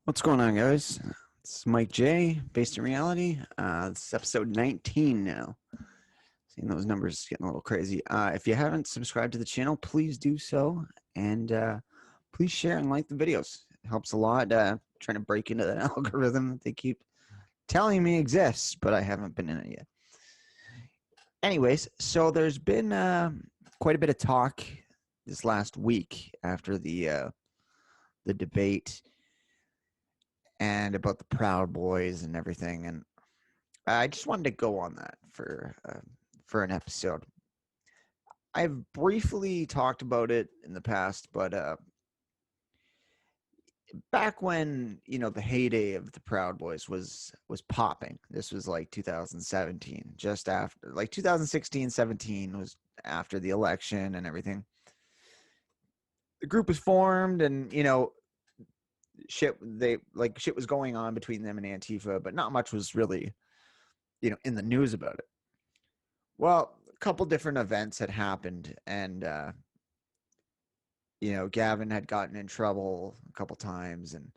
What's going on, guys? It's Mike J, based in reality. This is episode 19 now. Seeing those numbers getting a little crazy. If you haven't subscribed to the channel, please do so. And please share and like the videos. It helps a lot trying to break into that algorithm that they keep telling me exists, but I haven't been in it yet. Anyways, so there's been quite a bit of talk this last week after the debate and about the Proud Boys and everything. And I just wanted to go on that for an episode. I've briefly talked about it in the past, but back when the heyday of the Proud Boys was popping. This was like 2017, just after, like 2016, 17 was after the election and everything. The group was formed, and shit shit was going on between them and Antifa, but not much was really in the news about it. Well, a couple different events had happened, and Gavin had gotten in trouble a couple times, and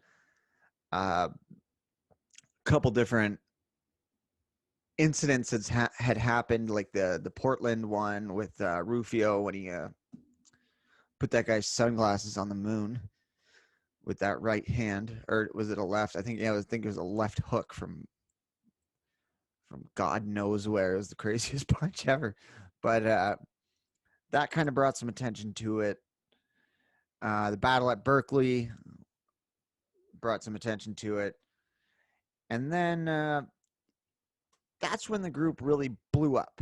a couple different incidents had happened, like the Portland one with Rufio when he put that guy's sunglasses on the moon with that right hand, or was it a left? I think it was a left hook from God knows where. It was the craziest punch ever, but that kind of brought some attention to it. The battle at Berkeley brought some attention to it. And then that's when the group really blew up.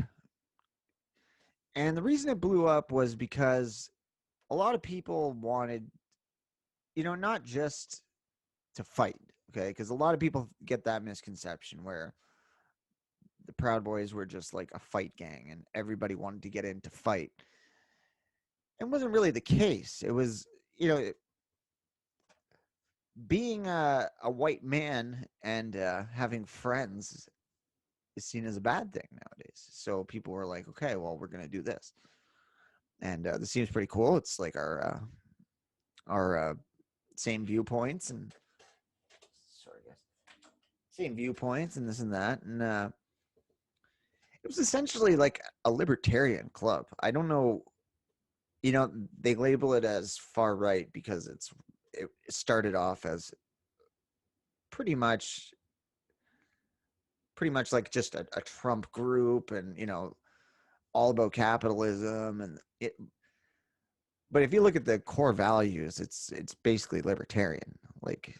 And the reason it blew up was because a lot of people wanted, not just to fight, okay? Because a lot of people get that misconception where the Proud Boys were just like a fight gang and everybody wanted to get in to fight. It wasn't really the case. It was, being a white man and having friends is seen as a bad thing nowadays. So people were like, okay, well, we're going to do this. And this seems pretty cool. It's like our same viewpoints and sorry guys, same viewpoints and this and that. And it was essentially like a libertarian club. I don't know, they label it as far right because it started off as pretty much like just a Trump group, and all about capitalism and it. But if you look at the core values, it's basically libertarian, like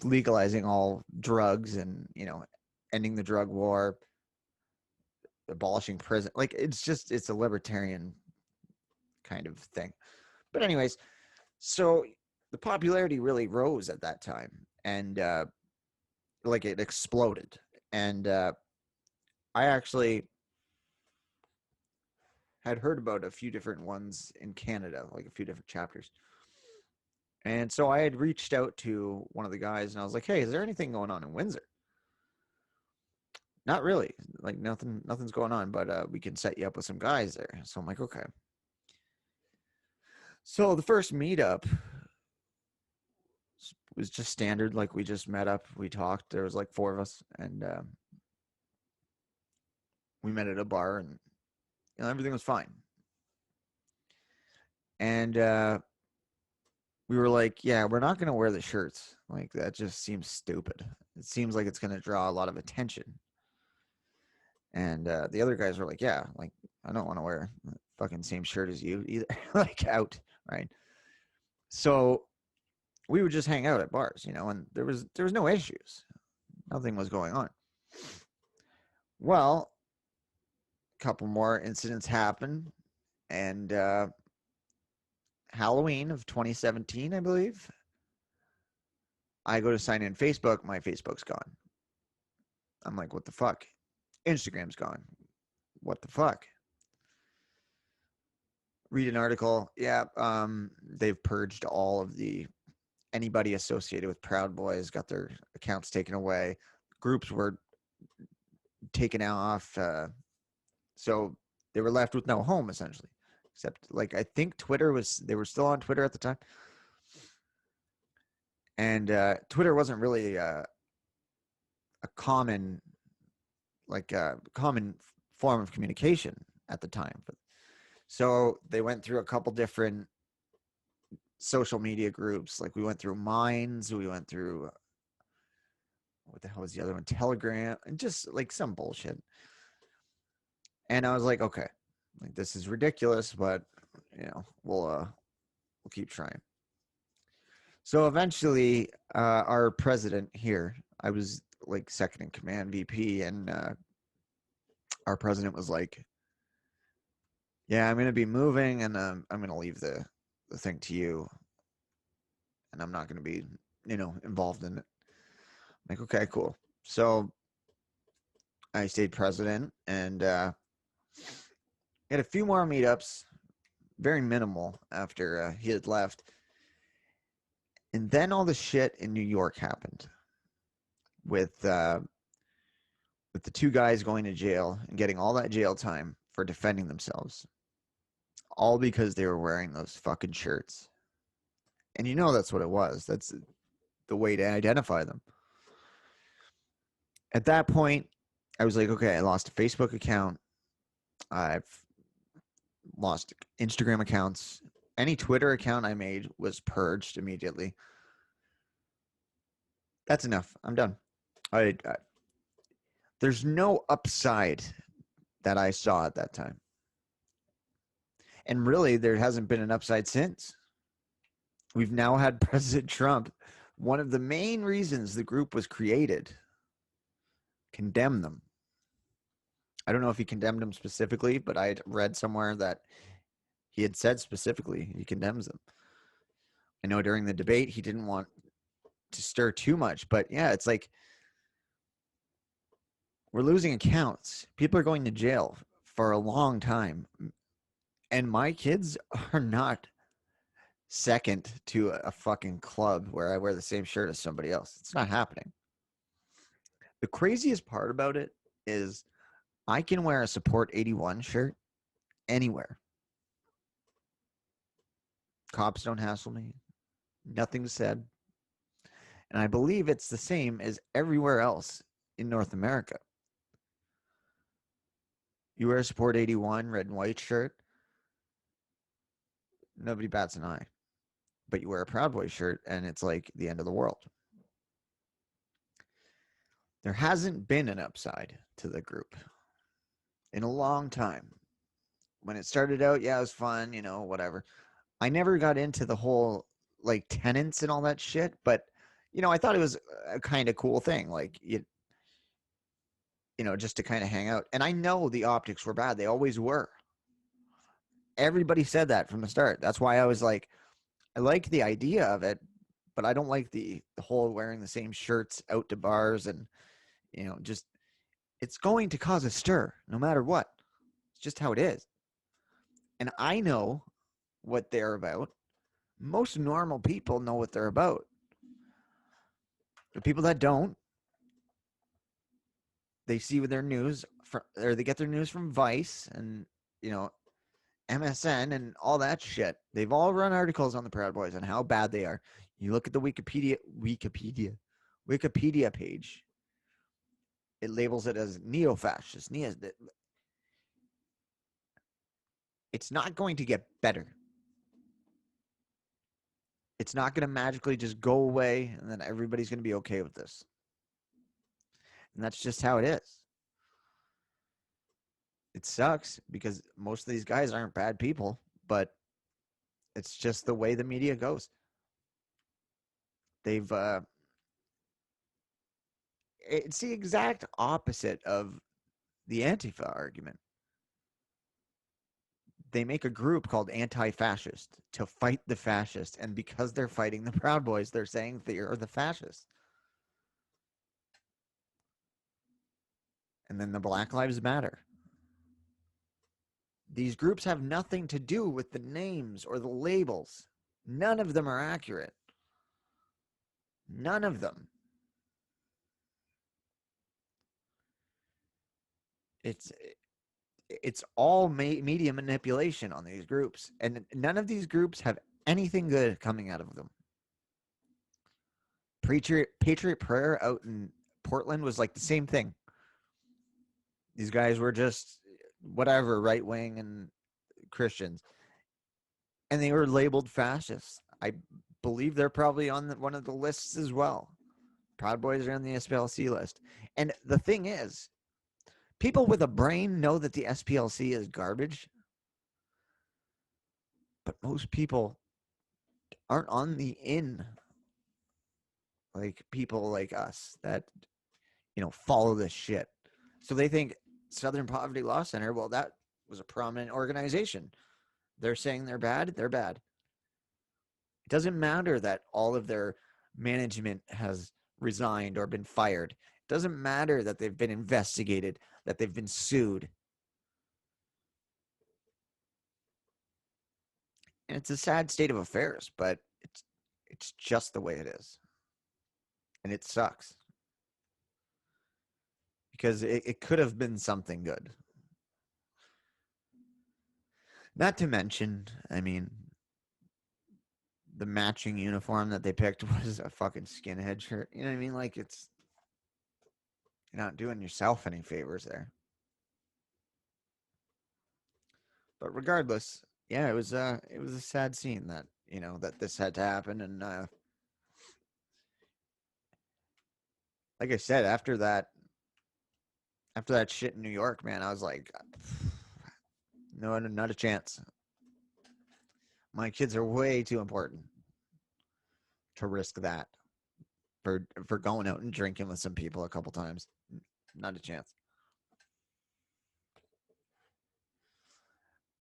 legalizing all drugs and ending the drug war, abolishing prison. Like it's a libertarian kind of thing. But anyways, so the popularity really rose at that time, and like it exploded. And I actually had heard about a few different ones in Canada, like a few different chapters. And so I had reached out to one of the guys and I was like, hey, is there anything going on in Windsor? Not really. Like nothing's going on, but we can set you up with some guys there. So I'm like, okay. So the first meetup was just standard. Like we just met up, we talked. There was like four of us, and we met at a bar, and everything was fine. And we were like, yeah, we're not going to wear the shirts. Like that just seems stupid. It seems like it's going to draw a lot of attention. And the other guys were like, yeah, like I don't want to wear the fucking same shirt as you either. Like out, right? So we would just hang out at bars, and there was no issues. Nothing was going on. Well, a couple more incidents happened, and Halloween of 2017, I believe, I go to sign in Facebook. My Facebook's gone. I'm like, what the fuck? Instagram's gone. What the fuck? Read an article. Yeah, they've purged all of anybody associated with Proud Boys, got their accounts taken away. Groups were taken off. So they were left with no home, essentially. Except, like, I think they were still on Twitter at the time. And Twitter wasn't really a common, common form of communication at the time. So they went through a couple different social media groups. Like we went through Minds, we went through what the hell was the other one? Telegram, and just like some bullshit. And I was like, okay, like this is ridiculous, but we'll keep trying. So eventually, our president here, I was like second in command, VP, and our president was like, "Yeah, I'm going to be moving, and I'm going to leave the thing to you, and I'm not going to be, involved in it." I'm like, okay, cool. So I stayed president, and had a few more meetups, very minimal after he had left. And then all the shit in New York happened with the two guys going to jail and getting all that jail time for defending themselves, all because they were wearing those fucking shirts. And that's what it was. That's the way to identify them. At that point, I was like, okay, I lost a Facebook account. I've lost Instagram accounts. Any Twitter account I made was purged immediately. That's enough. I'm done. There's no upside that I saw at that time. And really, there hasn't been an upside since. We've now had President Trump. One of the main reasons the group was created, condemn them. I don't know if he condemned them specifically, but I had read somewhere that he had said specifically he condemns them. I know during the debate he didn't want to stir too much, but yeah, it's like we're losing accounts. People are going to jail for a long time. And my kids are not second to a fucking club where I wear the same shirt as somebody else. It's not happening. The craziest part about it is I can wear a Support 81 shirt anywhere. Cops don't hassle me. Nothing's said. And I believe it's the same as everywhere else in North America. You wear a Support 81 red and white shirt, nobody bats an eye. But you wear a Proud Boys shirt and it's like the end of the world. There hasn't been an upside to the group in a long time. When it started out, yeah, it was fun, whatever. I never got into the whole like tenants and all that shit, but I thought it was a kind of cool thing, like just to kind of hang out. And I know the optics were bad; they always were. Everybody said that from the start. That's why I was like, I like the idea of it, but I don't like the whole wearing the same shirts out to bars and just it's going to cause a stir no matter what. It's just how it is. And I know what they're about. Most normal people know what they're about. The people that don't, they see their news from, or they get their news from Vice and MSN and all that shit. They've all run articles on the Proud Boys on how bad they are. You look at the Wikipedia page. It labels it as neo-fascist. It's not going to get better. It's not going to magically just go away and then everybody's going to be okay with this. And that's just how it is. It sucks because most of these guys aren't bad people, but it's just the way the media goes. They've it's the exact opposite of the Antifa argument. They make a group called anti-fascist to fight the fascists, and because they're fighting the Proud Boys, they're saying they are the fascists. And then the Black Lives Matter. These groups have nothing to do with the names or the labels. None of them are accurate. None of them. It's all media manipulation on these groups, and none of these groups have anything good coming out of them. Patriot Prayer out in Portland was like the same thing. These guys were just whatever, right wing and Christians, and they were labeled fascists. I believe they're probably on one of the lists as well. Proud Boys are on the SPLC list. And the thing is, people with a brain know that the SPLC is garbage, but most people aren't on the in, like people like us that, follow this shit. So they think Southern Poverty Law Center, well, that was a prominent organization. They're saying they're bad, they're bad. It doesn't matter that all of their management has resigned or been fired. It doesn't matter that they've been investigated, that they've been sued. And it's a sad state of affairs, but it's just the way it is. And it sucks. Because it could have been something good. Not to mention, I mean, the matching uniform that they picked was a fucking skinhead shirt. You know what I mean? Like, you're not doing yourself any favors there. But regardless, yeah, it was a sad scene that, that this had to happen. And like I said, after that shit in New York, man, I was like, no, not a chance. My kids are way too important to risk that for going out and drinking with some people a couple times. Not a chance.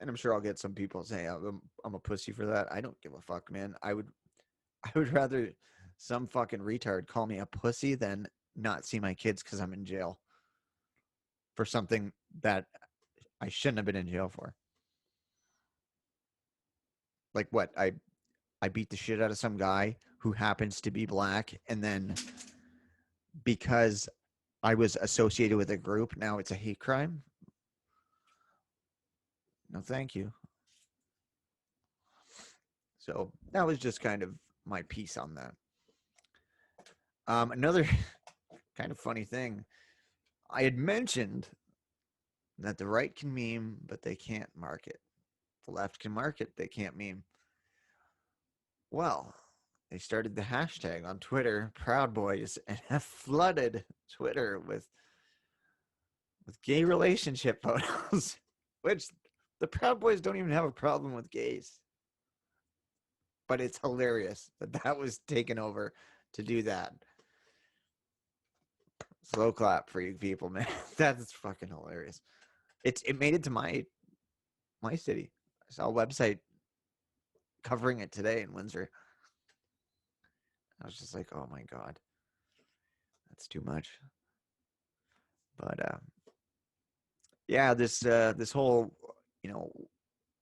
And I'm sure I'll get some people say I'm a pussy for that. I don't give a fuck, man. I would rather some fucking retard call me a pussy than not see my kids because I'm in jail for something that I shouldn't have been in jail for. Like what? I beat the shit out of some guy who happens to be black, and then because I was associated with a group, now it's a hate crime? No, thank you. So that was just kind of my piece on that. Another kind of funny thing, I had mentioned that the right can meme, but they can't market. The left can market, they can't meme. Well, they started the hashtag on Twitter, Proud Boys, and have flooded Twitter with gay relationship photos, which the Proud Boys don't even have a problem with gays. But it's hilarious that was taken over to do that. Slow clap for you people, man. That's fucking hilarious. It made it to my city. I saw a website covering it today in Windsor. I was just like, oh my god, that's too much. But yeah, this whole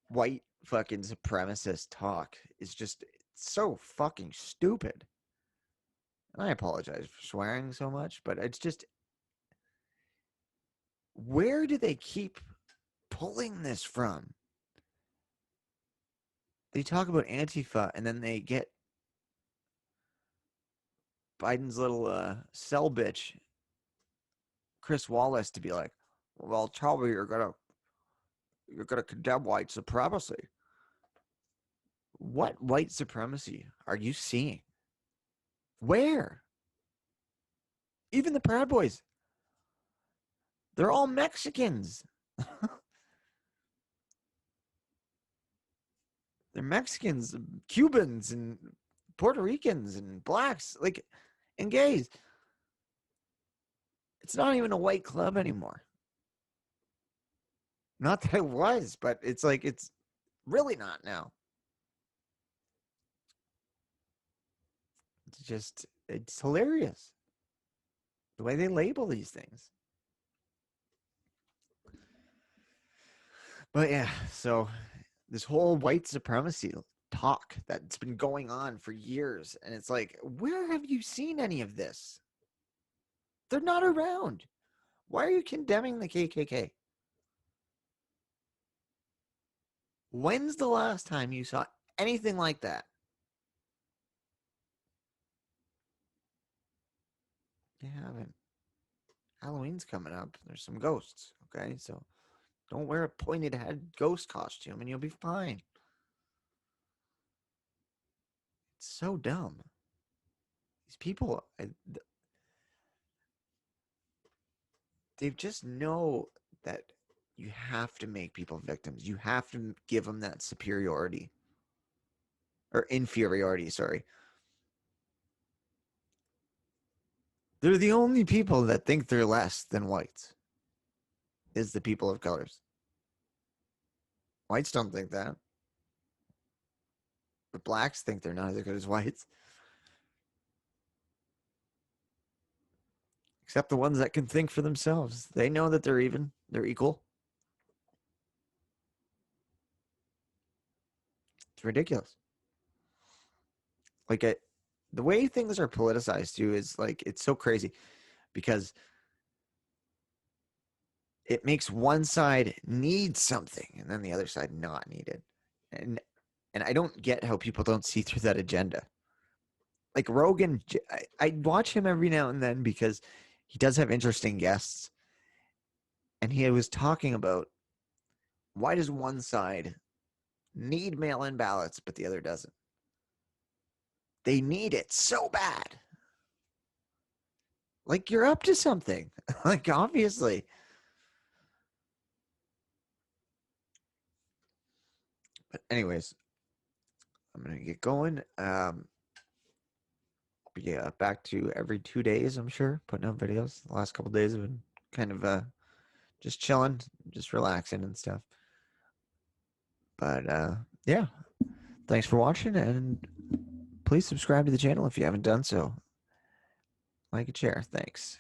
white fucking supremacist talk is just so fucking stupid. And I apologize for swearing so much, but it's just, where do they keep pulling this from? They talk about Antifa, and then they get Biden's little cell bitch, Chris Wallace, to be like, well, tell me you're gonna condemn white supremacy. What white supremacy are you seeing? Where? Even the Proud Boys, they're all Mexicans. They're Mexicans, Cubans, and Puerto Ricans, and blacks, like, and gays. It's not even a white club anymore. Not that it was, but it's like, it's really not now. It's hilarious the way they label these things. But yeah, so this whole white supremacy talk that's been going on for years, and it's like, where have you seen any of this? They're not around. Why are you condemning the KKK? When's the last time you saw anything like that? You haven't. Halloween's coming up. There's some ghosts. Okay, so don't wear a pointed head ghost costume, and you'll be fine. It's so dumb. These people, they just know that you have to make people victims. You have to give them that superiority or inferiority. Sorry. They're the only people that think they're less than whites, is the people of colors. Whites don't think that. But blacks think they're not as good as whites. Except the ones that can think for themselves. They know that they're even. They're equal. It's ridiculous. Like the way things are politicized too is like it's so crazy because it makes one side need something and then the other side not need it. And I don't get how people don't see through that agenda. Like Rogan, I watch him every now and then because he does have interesting guests. And he was talking about why does one side need mail-in ballots but the other doesn't? They need it so bad. Like you're up to something. Like obviously. But anyways, I'm gonna get going. Yeah, back to every 2 days, I'm sure, putting out videos. The last couple of days have been kind of just chilling, just relaxing and stuff. But yeah, thanks for watching, and please subscribe to the channel if you haven't done so. Like and share. Thanks.